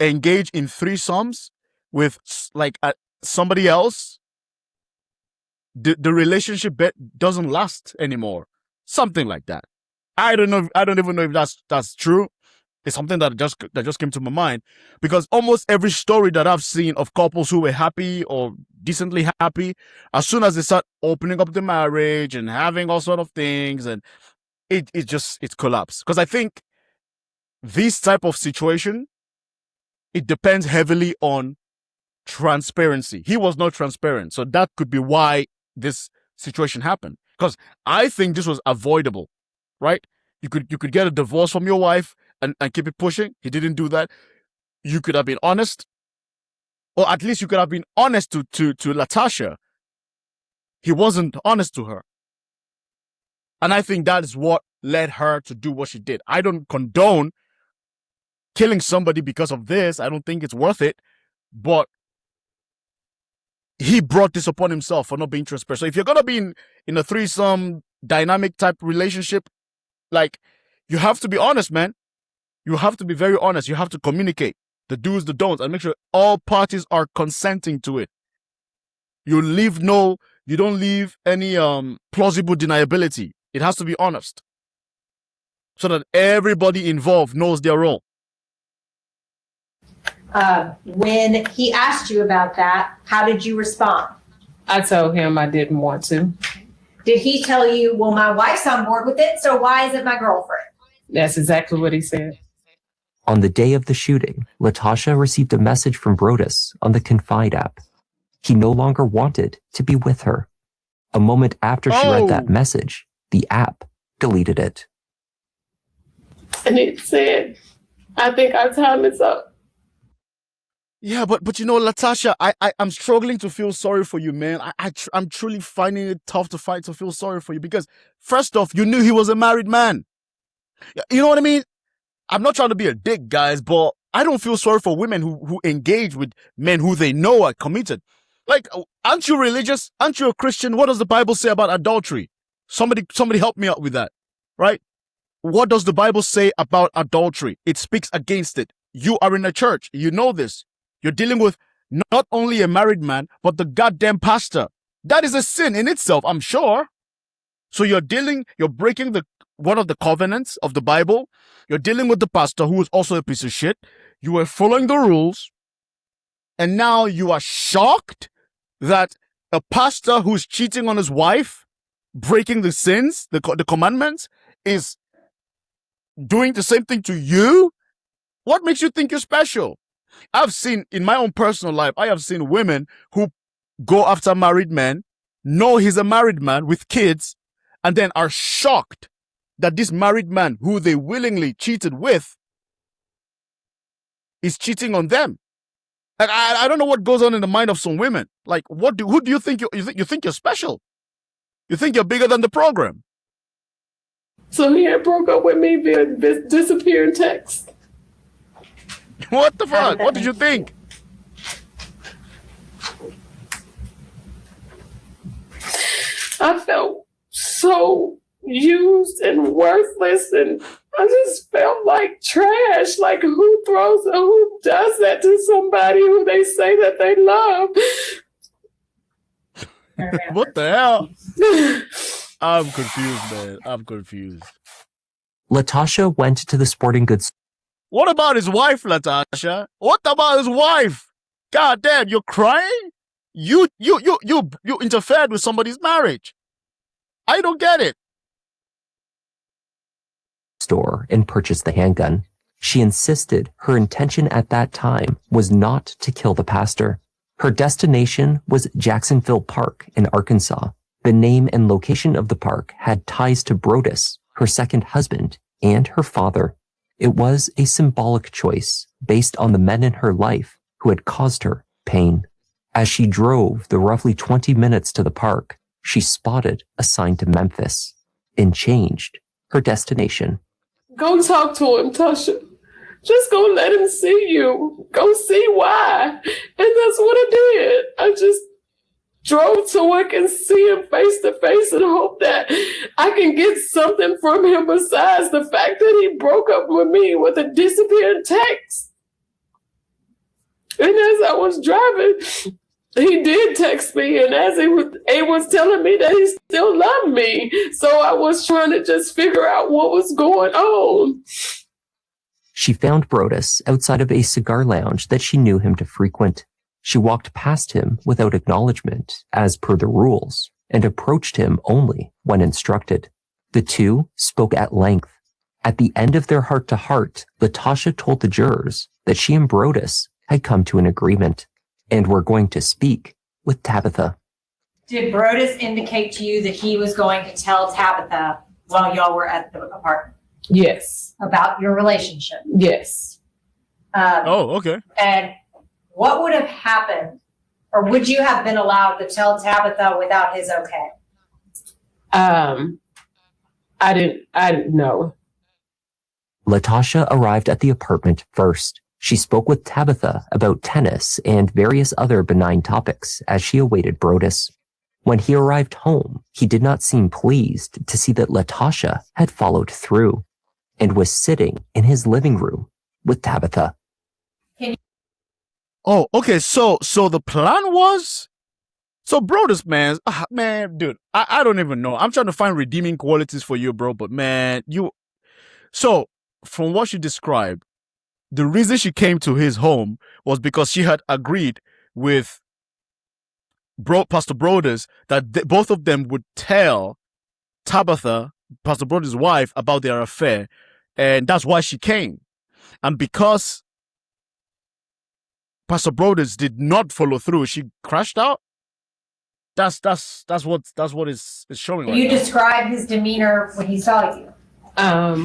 engage in threesomes with somebody else, the relationship doesn't last anymore. Something like that. I don't know. I don't even know if that's true. It's something that just came to my mind, because almost every story that I've seen of couples who were happy or decently happy, as soon as they start opening up the marriage and having all sort of things, and it collapsed. Because I think this type of situation, it depends heavily on transparency. He was not transparent, so that could be why this situation happened. Because I think this was avoidable. Right? You could get a divorce from your wife and keep it pushing. He didn't do that. You could have been honest. Or at least you could have been honest to Latasha. He wasn't honest to her. And I think that is what led her to do what she did. I don't condone killing somebody because of this. I don't think it's worth it. But he brought this upon himself for not being transparent. So if you're gonna be in a threesome dynamic type relationship, like, you have to be honest, man. You have to be very honest. You have to communicate the do's, the don'ts, and make sure all parties are consenting to it. You don't leave any plausible deniability. It has to be honest, so that everybody involved knows their role. When he asked you about that, how did you respond? I told him I didn't want to. Did he tell you, well, my wife's on board with it, so why isn't my girlfriend? That's exactly what he said. On the day of the shooting, Latasha received a message from Brodus on the Confide app. He no longer wanted to be with her. A moment after she read that message, the app deleted it. And it said, I think our time is up. Yeah, but you know, Latasha, I'm struggling to feel sorry for you, man. I'm truly finding it tough to feel sorry for you, because first off, you knew he was a married man. You know what I mean? I'm not trying to be a dick, guys, but I don't feel sorry for women who engage with men who they know are committed. Like, aren't you religious? Aren't you a Christian? What does the Bible say about adultery? Somebody help me out with that, right? What does the Bible say about adultery? It speaks against it. You are in a church. You know this. You're dealing with not only a married man, but the goddamn pastor. That is a sin in itself, I'm sure. So you're breaking one of the covenants of the Bible. You're dealing with the pastor, who is also a piece of shit. You were following the rules. And now you are shocked that a pastor who's cheating on his wife, breaking the sins, the commandments, is doing the same thing to you? What makes you think you're special? I've seen, in my own personal life, I have seen women who go after married men, know he's a married man with kids, and then are shocked that this married man who they willingly cheated with is cheating on them. Like, I don't know what goes on in the mind of some women. Like, who do you think you think you're special? You think you're bigger than the program? So he had broke up with me via disappearing text. What the fuck? What did you think? I felt so used and worthless, and I just felt like trash. Like, who does that to somebody who they say that they love? What the hell? I'm confused, man. I'm confused. Latasha went to the sporting goods. What about his wife, Latasha? What about his wife? God damn, you're crying? You interfered with somebody's marriage. I don't get it. Store and purchased the handgun. She insisted her intention at that time was not to kill the pastor. Her destination was Jacksonville Park in Arkansas. The name and location of the park had ties to Brodus, her second husband, and her father. It was a symbolic choice based on the men in her life who had caused her pain. As she drove the roughly 20 minutes to the park, she spotted a sign to Memphis and changed her destination. Go talk to him, Tasha. Just go let him see you. Go see why. And that's what I did. I just drove so I can see him face to face and hope that I can get something from him besides the fact that he broke up with me with a disappearing text. And as I was driving, he did text me, and as he was telling me that he still loved me. So I was trying to just figure out what was going on. She found Brodus outside of a cigar lounge that she knew him to frequent. She walked past him without acknowledgement, as per the rules, and approached him only when instructed. The two spoke at length. At the end of their heart-to-heart, Latasha told the jurors that she and Brodus had come to an agreement and were going to speak with Tabitha. Did Brodus indicate to you that he was going to tell Tabitha while y'all were at the apartment? Yes. About your relationship? Yes. Okay. And what would have happened, or would you have been allowed to tell Tabitha without his okay? I didn't know. Latasha arrived at the apartment first. She spoke with Tabitha about tennis and various other benign topics as she awaited Brodus. When he arrived home, he did not seem pleased to see that Latasha had followed through and was sitting in his living room with Tabitha. Oh, okay. So the plan was. So, bro, this man, dude, I don't even know. I'm trying to find redeeming qualities for you, bro. But man, so from what she described, the reason she came to his home was because she had agreed with Pastor Brodus that both of them would tell Tabitha, Pastor Brodus' wife, about their affair, and that's why she came. And because Pastor Brodus did not follow through, she crashed out. That's what is showing right You now. describe his demeanor when he saw you.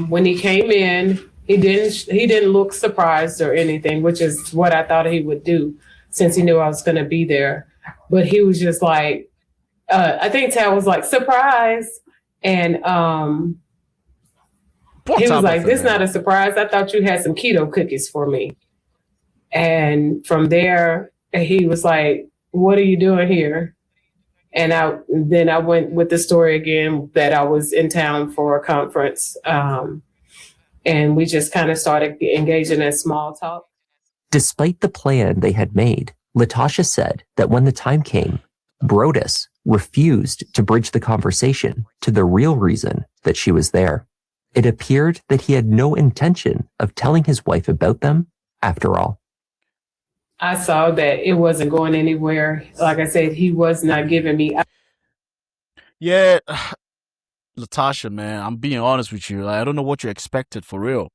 When he came in, he didn't look surprised or anything, which is what I thought he would do since he knew I was going to be there. But he was just like, I think Tab was like, surprise. And he was like, this is not a surprise. I thought you had some keto cookies for me. And from there, he was like, what are you doing here? And then I went with the story again that I was in town for a conference. And we just kind of started engaging in small talk. Despite the plan they had made, Latasha said that when the time came, Brodus refused to bridge the conversation to the real reason that she was there. It appeared that he had no intention of telling his wife about them after all. I saw that it wasn't going anywhere. Like I said, he was not giving me. Yeah, Latasha, man, I'm being honest with you. I don't know what you expected for real.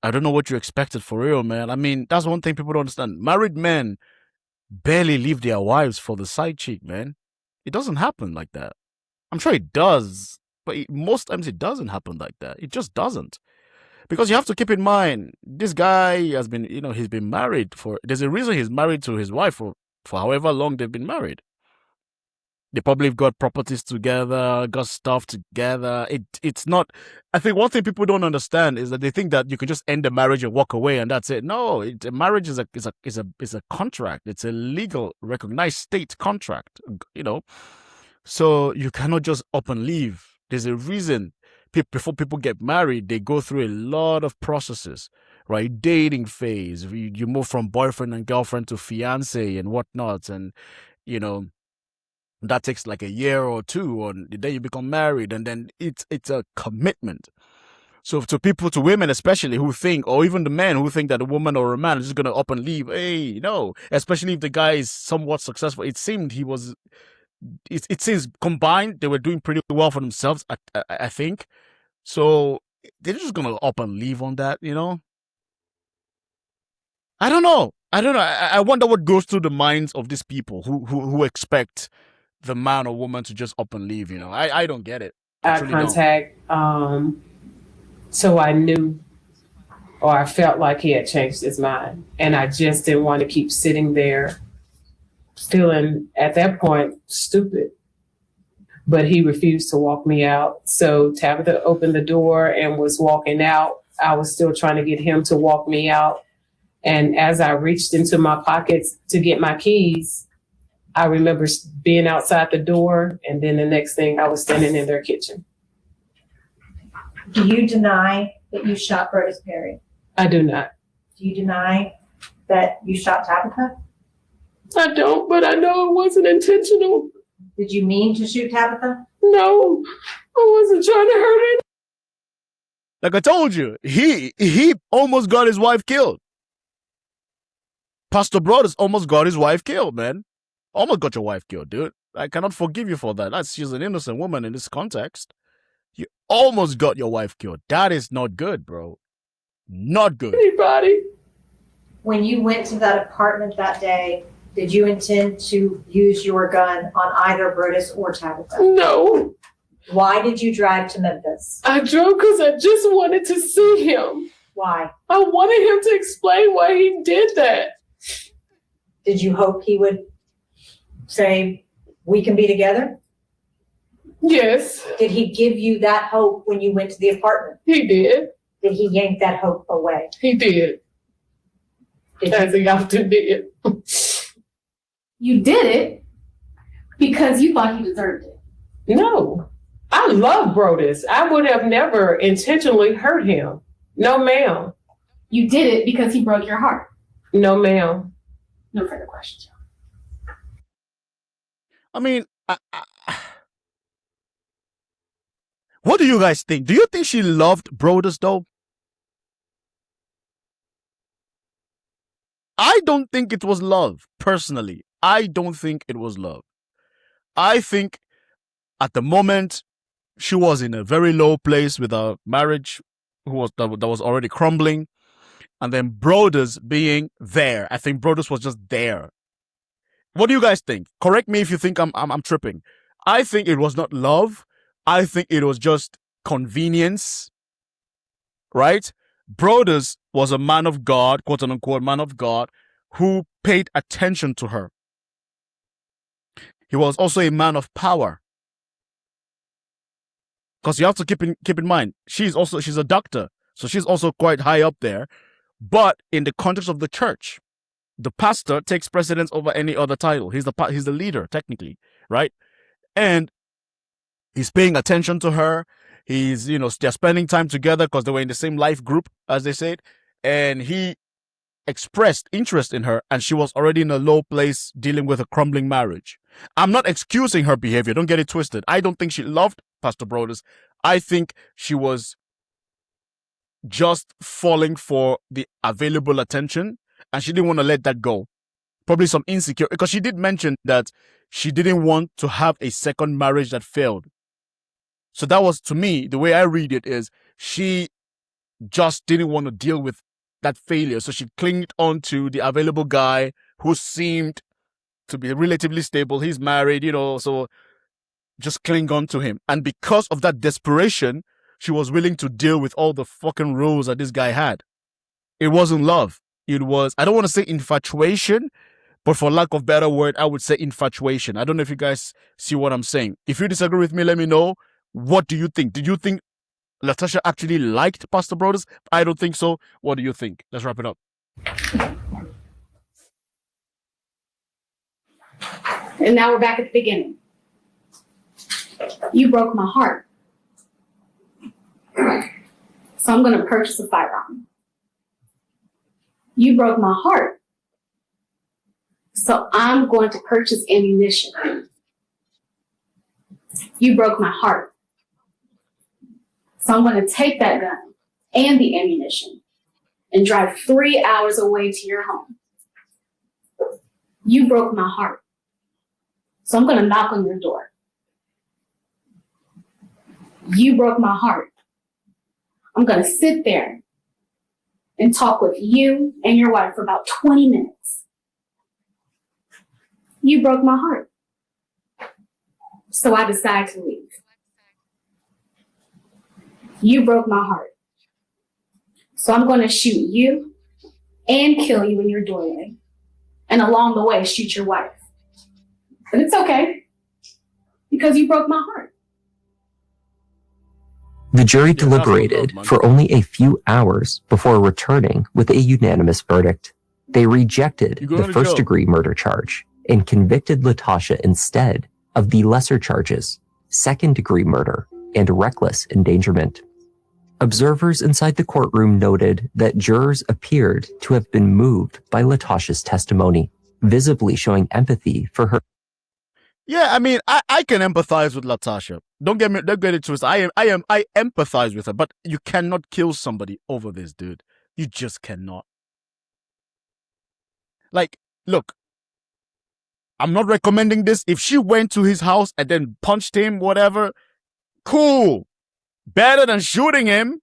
I don't know what you expected for real, man. I mean, that's one thing people don't understand. Married men barely leave their wives for the side chick, man. It doesn't happen like that. I'm sure it does, but most times it doesn't happen like that. It just doesn't. Because you have to keep in mind, this guy has been, he's been married there's a reason he's married to his wife for however long they've been married. They probably got properties together, got stuff together. It's not, I think one thing people don't understand is that they think that you can just end the marriage and walk away and that's it. No, a marriage is a contract. It's a legal, recognized state contract, So you cannot just up and leave. There's a reason. Before people get married, they go through a lot of processes, right? Dating phase. You move from boyfriend and girlfriend to fiance and whatnot. And, that takes like a year or two, and then you become married. And then it's a commitment. So to women especially who think, or even the men who think that a woman or a man is just going to up and leave. Hey, no, especially if the guy is somewhat successful. It seemed he was... It seems combined, they were doing pretty well for themselves, I think. So they're just going to up and leave on that, I don't know. I wonder what goes through the minds of these people who expect the man or woman to just up and leave, I don't get it. Eye contact. So I knew, or I felt like he had changed his mind. And I just didn't want to keep sitting there feeling at that point stupid, but he refused to walk me out. So Tabitha opened the door and was walking out. I was still trying to get him to walk me out. And as I reached into my pockets to get my keys, I remember being outside the door. And then the next thing I was standing in their kitchen. Do you deny that you shot Brodus Perry? I do not. Do you deny that you shot Tabitha? I don't, but I know it wasn't intentional. Did you mean to shoot Tabitha? No, I wasn't trying to hurt her. Like I told you, he almost got his wife killed. Pastor Brodus almost got his wife killed, man. Almost got your wife killed, dude. I cannot forgive you for that. She's an innocent woman in this context. You almost got your wife killed. That is not good, bro. Not good. Anybody? When you went to that apartment that day, did you intend to use your gun on either Brodus or Tabitha? No. Why did you drive to Memphis? I drove because I just wanted to see him. Why? I wanted him to explain why he did that. Did you hope he would say, we can be together? Yes. Did he give you that hope when you went to the apartment? He did. did he yank that hope away? He did. As he often did. You did it because you thought he deserved it. No. I love Brodus. I would have never intentionally hurt him. No, ma'am. You did it because he broke your heart. No, ma'am. No further questions. I mean, what do you guys think? Do you think she loved Brodus though? I don't think it was love, personally. I don't think it was love. I think at the moment she was in a very low place with her marriage, that was already crumbling, and then Brodus being there. I think Brodus was just there. What do you guys think? Correct me if you think I'm tripping. I think it was not love. I think it was just convenience, right? Brodus was a man of God, quote unquote man of God, who paid attention to her. He was also a man of power. Because you have to keep in mind, she's a doctor, so she's also quite high up there. But in the context of the church, the pastor takes precedence over any other title. He's the leader, technically, right? And he's paying attention to her. He's, they're spending time together because they were in the same life group, as they said. And he expressed interest in her, and she was already in a low place dealing with a crumbling marriage. I'm not excusing her behavior. Don't get it twisted. I don't think she loved Pastor Brodus. I think she was just falling for the available attention, and she didn't want to let that go. Probably some insecure, because she did mention that she didn't want to have a second marriage that failed. So that was, to me, the way I read it is she just didn't want to deal with that failure. So she clinged on to the available guy who seemed to be relatively stable. He's married, so just cling on to him. And because of that desperation, she was willing to deal with all the fucking rules that this guy had. It wasn't love. It was, I don't want to say infatuation, but for lack of better word, I would say infatuation. I don't know if you guys see what I'm saying. If you disagree with me, let me know. What do you think? Did you think Latasha actually liked Pastor Brodus? I don't think so. What do you think? Let's wrap it up. And now we're back at the beginning. You broke my heart. So I'm going to purchase a firearm. You broke my heart. So I'm going to purchase ammunition. You broke my heart. So I'm going to take that gun and the ammunition and drive 3 hours away to your home. You broke my heart. So I'm going to knock on your door. You broke my heart. I'm going to sit there and talk with you and your wife for about 20 minutes. You broke my heart. So I decide to leave. You broke my heart. So I'm going to shoot you and kill you in your doorway. And along the way, shoot your wife. But it's okay, because you broke my heart. The jury deliberated for only a few hours before returning with a unanimous verdict. They rejected the first-degree murder charge and convicted Latasha instead of the lesser charges, second-degree murder and reckless endangerment. Observers inside the courtroom noted that jurors appeared to have been moved by Latasha's testimony, visibly showing empathy for her. Yeah, I mean, I can empathize with Latasha. Don't get it twisted. I empathize with her, but you cannot kill somebody over this, dude. You just cannot. Like, look, I'm not recommending this. If she went to his house and then punched him, whatever, cool. Better than shooting him.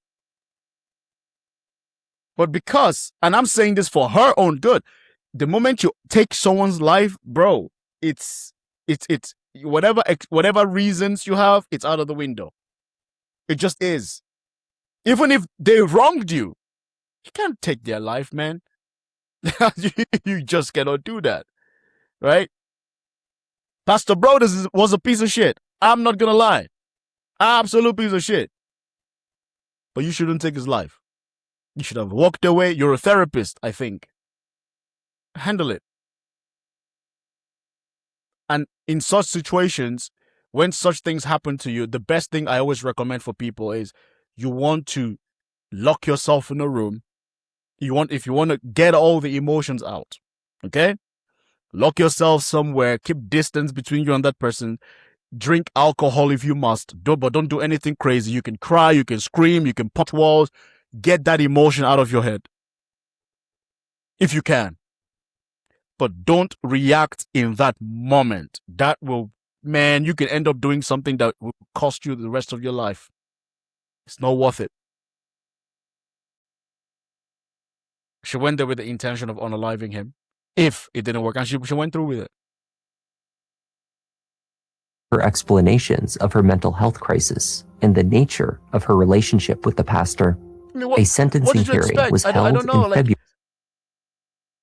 But because, and I'm saying this for her own good, the moment you take someone's life, bro, it's whatever reasons you have, it's out of the window. It just is. Even if they wronged you, you can't take their life, man. You just cannot do that, right? Pastor Brodus was a piece of shit. I'm not gonna lie. Absolute piece of shit. But you shouldn't take his life. You should have walked away. You're a therapist, I think. Handle it. And in such situations, when such things happen to you, the best thing I always recommend for people is you want to lock yourself in a room. If you want to get all the emotions out, okay? Lock yourself somewhere. Keep distance between you and that person. Drink alcohol if you must, but don't do anything crazy. You can cry, you can scream, you can punch walls. Get that emotion out of your head if you can. But don't react in that moment. That will, man, you can end up doing something that will cost you the rest of your life. It's not worth it. She went there with the intention of unaliving him if it didn't work, and she went through with it. Her explanations of her mental health crisis and the nature of her relationship with the pastor. A sentencing hearing was held in February.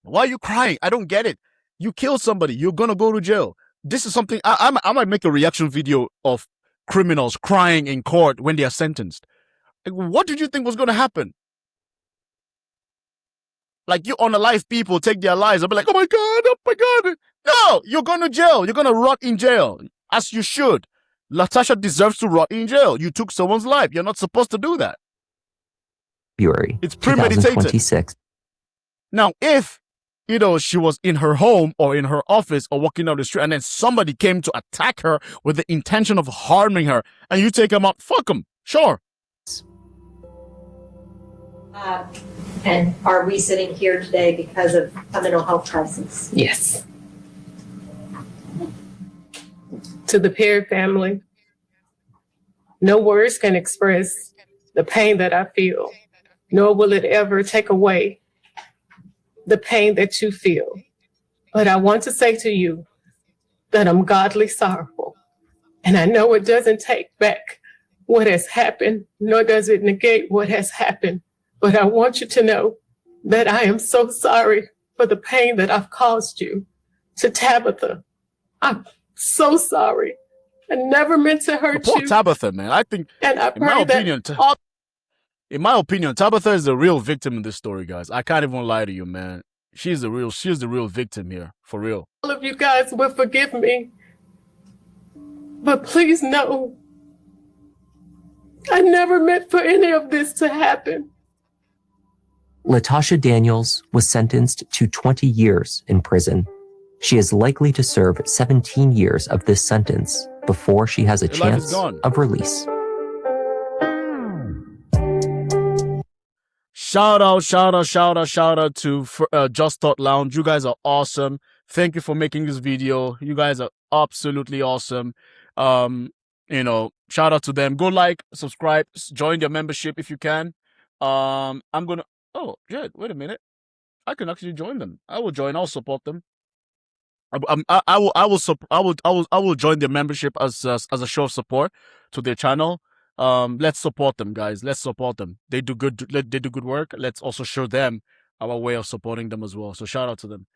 Why are you crying? I don't get it. You kill somebody, you're gonna go to jail. This is something I might make a reaction video of criminals crying in court when they are sentenced. Like, what did you think was gonna happen? Like, you unalive people take their lives. I'll be like, oh my God. No, you're going to jail. You're going to rot in jail, as you should. Latasha deserves to rot in jail. You took someone's life. You're not supposed to do that. February. It's premeditated. 2026. Now, if, she was in her home or in her office or walking down the street and then somebody came to attack her with the intention of harming her and you take them out, fuck them. Sure. And are we sitting here today because of a mental health crisis? Yes. To the Perry family, no words can express the pain that I feel, nor will it ever take away the pain that you feel. But I want to say to you that I'm godly sorrowful. And I know it doesn't take back what has happened, nor does it negate what has happened. But I want you to know that I am so sorry for the pain that I've caused you. To Tabitha, I'm so sorry. I never meant to hurt Poor you. Tabitha, man. I think, And I in my pray opinion, that in my opinion, Tabitha is the real victim in this story, guys. I can't even lie to you, man. She's the real victim here, for real. all of you guys will forgive me. But please know, I never meant for any of this to happen. Latasha Daniels was sentenced to 20 years in prison. She is likely to serve 17 years of this sentence before she has a chance of release. Shout out to Just Thought Lounge. You guys are awesome. Thank you for making this video. You guys are absolutely awesome. Shout out to them. Go like, subscribe, join their membership if you can. Oh, shit, wait a minute. I can actually join them. I will join. I'll support them. I will join their membership as a show of support to their channel. Let's support them, guys. Let's support them. They do good work. Let's also show them our way of supporting them as well. So shout out to them.